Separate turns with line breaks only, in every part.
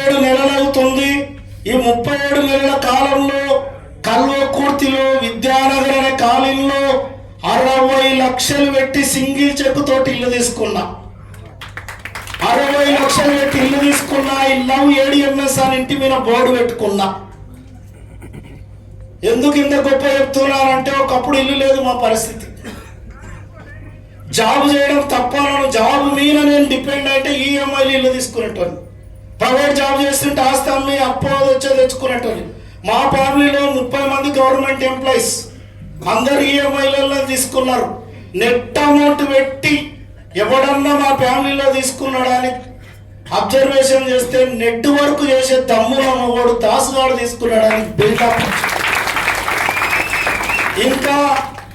37 నెలలవుతుంది. ఈ 37 నెలల కాలంలో కల్వకుర్తిలో విద్యానగర్ అనే కాలనీలో 60 లక్షలు పెట్టి సింగిల్ చెక్ తోటి ఇల్లు తీసుకున్నా. 60 లక్షలు పెట్టి ఇల్లు తీసుకున్నా. ఈ లవ్ ADMS అని ఇంటి మీద బోర్డు పెట్టుకున్నా. ఎందుకు ఇంత గొప్ప చెప్తున్నానంటే ఒకప్పుడు ఇల్లు లేదు మా పరిస్థితి. జాబ్ చేయడం తప్ప జాబ్ మీద నేను డిపెండ్ అయితే EMIలు ఇల్లు తీసుకునేటోని. ప్రైవేట్ జాబ్ చేస్తుంటే ఆస్తి అమ్మి అప్పు వచ్చే తెచ్చుకునేటోని. మా ఫ్యామిలీలో 30 మంది గవర్నమెంట్ ఎంప్లాయీస్, అందరు EMIలలో తీసుకున్నారు. నెట్ అమౌంట్ పెట్టి ఎవడన్నా మా ఫ్యామిలీలో తీసుకున్నాడని అబ్జర్వేషన్ చేస్తే నెట్ వర్క్ చేసే తమ్ముడు వాడు దాసుగాడు తీసుకున్నాడని బిల్డప్. ఇంకా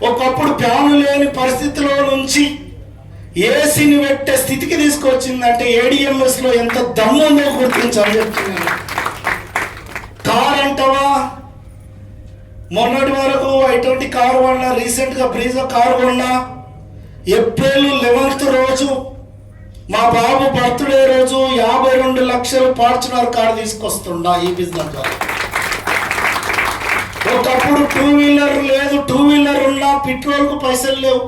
ఒకప్పుడు ఫ్యాన్ లేని పరిస్థితిలో నుంచి ఏసీని పెట్టే స్థితికి తీసుకొచ్చిందంటే ADMS లో ఎంత దమ్ము ఉందో గుర్తించాలని చెప్తున్నాను. కార్ అంటావా, మొన్నటి వరకు ఇటువంటి కారు కొన్నా, రీసెంట్గా బ్రీజా కారు కొన్నా. ఏప్రిల్ 11th రోజు మా బాబు బర్త్డే రోజు 52 లక్షలు ఫార్చునర్ కారు తీసుకొస్తుండా ఈ బిజినెస్ ద్వారా. ఒకప్పుడు 2 వీలర్ లేదు, 2 వీలర్ ఉన్నా పెట్రోల్కు పైసలు లేవు.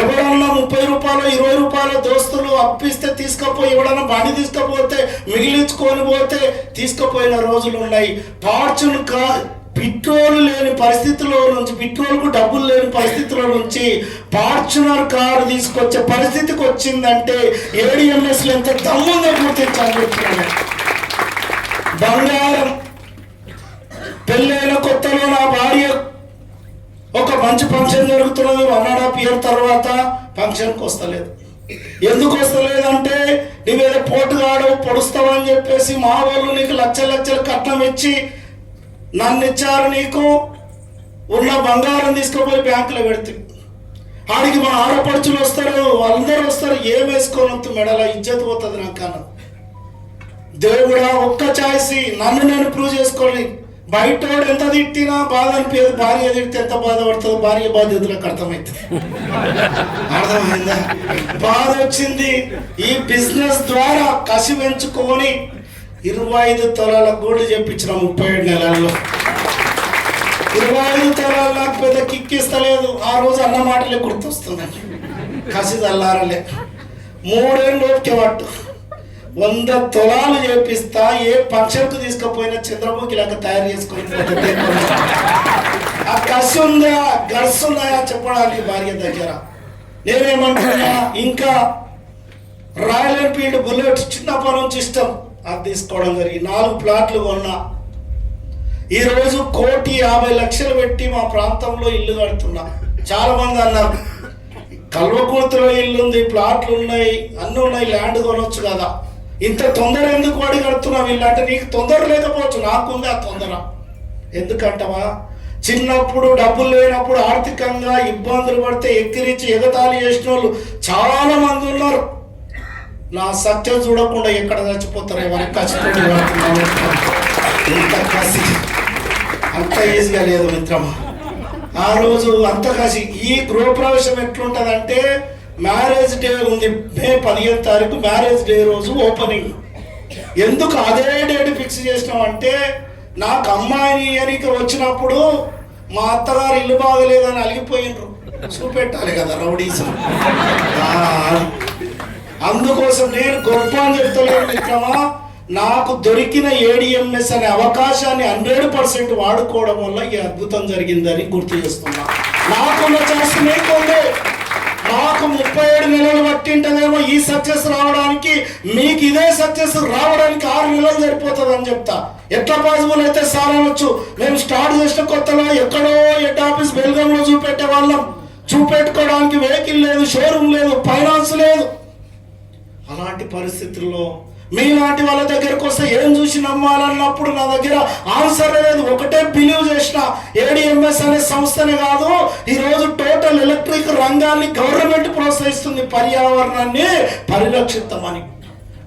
ఎవడన్నా 30 రూపాయలు 20 రూపాయలు దోస్తులు అప్పిస్తే తీసుకపోయి ఎవడన్నా బండి తీసుకపోతే మిగిలించుకొని పోతే తీసుకుపోయిన రోజులు ఉన్నాయి. ఫార్చునర్ కార్ పెట్రోల్ లేని పరిస్థితిలో నుంచి, పెట్రోల్కు డబ్బులు లేని పరిస్థితిలో నుంచి ఫార్చునర్ కారు తీసుకొచ్చే పరిస్థితికి వచ్చిందంటే ADMSలో ఎంత దమ్ముందో గుర్తించాలి. బంగారం, పెళ్ళైన కొత్తలో నా భార్య ఒక మంచి ఫంక్షన్ జరుగుతున్నది, 1.5 year తర్వాత ఫంక్షన్కి వస్తలేదు. ఎందుకు వస్తలేదంటే నువ్వేదో పోటుగాడు పొడుస్తావని చెప్పేసి మా వాళ్ళు నీకు లక్షలు కట్నం ఇచ్చి నన్ను ఇచ్చారు. నీకు ఉన్న బంగారం తీసుకుపోయి బ్యాంకులో పెడితే ఆడికి మా ఆడపడుచులు వస్తారు, వాళ్ళందరూ వస్తారు. ఏం వేసుకోనొద్దు మెడల ఇజ్జత్ పోతుంది నాకన్నా. దేవుడా ఒక్క ఛాయిస్ నన్ను నేను ప్రూవ్ చేసుకోవాలి. బయటోడు ఎంత తిట్టినా బాధ అనిపించదు, భార్య తిడితే ఎంత బాధపడుతుందో భార్య బాధ్యతలకు అర్థమవుతుంది. అర్థమైందా? బాధ వచ్చింది. ఈ బిజినెస్ ద్వారా కసి పెంచుకొని 25 తులాల గోల్డ్ చెప్పించిన 37 నెలల్లో. 25 తులాలు నాకు పెద్ద కిక్కిస్తలేదు. ఆ రోజు అన్న మాటలే గుర్తొస్తుందండి. కసి చల్లారలే. 3 ఏళ్ళు ఓపిక పట్టు, 100 తులాలు చేపిస్తా. ఏ ఫంక్షన్కు తీసుకుపోయినా చంద్రముఖి లాగా తయారు చేసుకొని ఆ కసి ఉందా గర్స్ ఉన్నాయా చెప్పడానికి భార్య దగ్గర. నేనేమంటున్నా, ఇంకా రాయల్ ఎన్ఫీల్డ్ బుల్లెట్ చిన్నప్పటి నుంచి ఇష్టం, అది తీసుకోవడం జరిగింది. 4 ప్లాట్లు కొన్నా. ఈరోజు 1,50,00,000 పెట్టి మా ప్రాంతంలో ఇల్లు కడుతున్నా. చాలా మంది అన్నారు కల్వకుర్తిలో ఇల్లు ఉంది, ప్లాట్లు ఉన్నాయి, అన్నీ ఉన్నాయి, ల్యాండ్ కొనొచ్చు కదా, ఇంత తొందర ఎందుకు వాడి కడుతున్నావు ఇల్లు అంటే, నీకు తొందర లేకపోవచ్చు, నాకుంది ఆ తొందర. ఎందుకంటవా, చిన్నప్పుడు డబ్బులు లేనప్పుడు ఆర్థికంగా ఇబ్బందులు పడితే ఎక్కిరించి ఎగతాళి చేసిన వాళ్ళు చాలా మంది ఉన్నారు. నా సత్యం చూడకుండా ఎక్కడ చచ్చిపోతారు, ఎవరికి కచ్చిపోయి ఇంత కసి అంత ఈజీగా లేదు మిత్రమా. ఆ రోజు అంత కసి. ఈ గృహప్రవేశం ఎట్లుంటుందంటే, మ్యారేజ్ డే ఉంది, మే 15వ తారీఖు మ్యారేజ్ డే రోజు ఓపెనింగ్. ఎందుకు అదే డేట్ ఫిక్స్ చేసినామంటే, నాకు అమ్మాయిని ఎనికి వచ్చినప్పుడు మా అత్తగారు ఇల్లు బాగలేదని అలిగిపోయినరు, చూపెట్టాలి కదా రౌడీస్. అందుకోసం నేను గొప్ప అని చెప్తలేను మిత్రమా. నాకు దొరికిన ADMS అనే అవకాశాన్ని 100% వాడుకోవడం వల్ల ఈ అద్భుతం జరిగిందని గుర్తు చేస్తున్నా. నాకున్న ఛాన్స్ మీకుంది. నాకు 37 నెలలు పట్టింటదేమో ఈ సక్సెస్ రావడానికి, మీకు ఇదే సక్సెస్ రావడానికి 6 నెలలు సరిపోతుంది అని చెప్తా. ఎట్లా పాసిబుల్ అయితే సార్ అనొచ్చు. మేము స్టార్ట్ చేసిన కొత్తలో ఎక్కడో హెడ్ ఆఫీస్ బెల్గాంలో చూపెట్టే వాళ్ళం. చూపెట్టుకోవడానికి వెహికల్ లేదు, షోరూమ్ లేదు, ఫైనాన్స్ లేదు. అలాంటి పరిస్థితుల్లో మీలాంటి వాళ్ళ దగ్గరకు వస్తే ఏం చూసి నమ్మాలన్నప్పుడు నా దగ్గర ఆన్సర్ లేదు. ఒకటే బిలీవ్ చేసిన, ADMS అనే సంస్థనే కాదు, ఈరోజు టోటల్ ఎలక్ట్రిక్ రంగాన్ని గవర్నమెంట్ ప్రోత్సహిస్తుంది, పర్యావరణాన్ని పరిరక్షిద్దామని.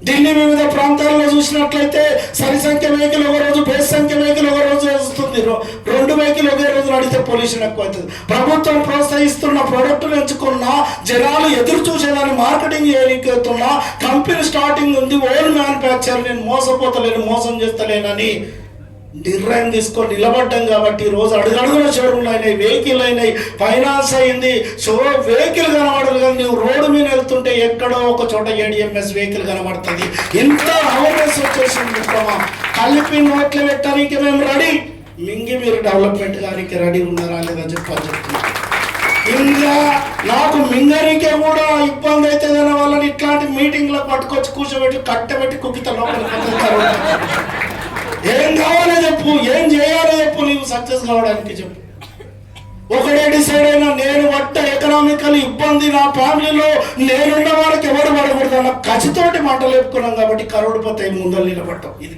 ఢిల్లీ వివిధ ప్రాంతాల్లో చూసినట్లయితే సరి సంఖ్య వెహికల్ ఒక రోజు, బేస్ సంఖ్య వెహికల్ ఒక రోజు వస్తుంది. 2 వెహికల్ ఒకే రోజు నడితే పొల్యూషన్ ఎక్కువ అవుతుంది. ప్రభుత్వం ప్రోత్సహిస్తున్న ప్రోడక్ట్ ఎంచుకున్న జనాలు ఎదురు చూసేదాన్ని మార్కెటింగ్ చేయలేకుతున్న కంపెనీ స్టార్టింగ్ ఉంది, ఓన్ మ్యానుఫ్యాక్చర్, నేను మోసపోతలేను, మోసం చేస్తలేనని నిర్ణయం తీసుకొని నిలబడ్డాం. కాబట్టి ఈ రోజు అడుగడుగున షోరూమ్లు అయినాయి, వెహికల్ అయినాయి, ఫైనాన్స్ అయింది. వెహికల్ కనబడదు కానీ నువ్వు రోడ్డు మీద వెళ్తుంటే ఎక్కడో ఒక చోట ADMS వెహికల్ కనబడుతుంది. ఇంత అవేర్నెస్ వచ్చేసింది. కలిపి నోట్లు పెట్టడానికి మేము రెడీ, మింగి మీరు డెవలప్మెంట్ గారికి రెడీ ఉన్నారా లేదా చెప్తున్నా. ఇంకా నాకు మింగరికే కూడా ఇబ్బంది అవుతుందన్న వాళ్ళని ఇట్లాంటి మీటింగ్లకు పట్టుకొచ్చి కూర్చోబెట్టి కట్టబెట్టి కుక్కిత లోపలికి ఏం కావాలో చెప్పు, ఏం చేయాలో చెప్పు, నీవు సక్సెస్ కావడానికి చెప్పు. ఒకటే డిసైడ్ అయినా, నేను పట్ట ఎకనామికల్ ఇబ్బంది నా ఫ్యామిలీలో నేనున్న వాళ్ళకి ఎవరు పడకూడదు అన్న ఖచ్చితోటి మాటలు చెప్పుకున్నాం. కాబట్టి కరోడ్పతి ముందర నిలబడ్డాం. ఇది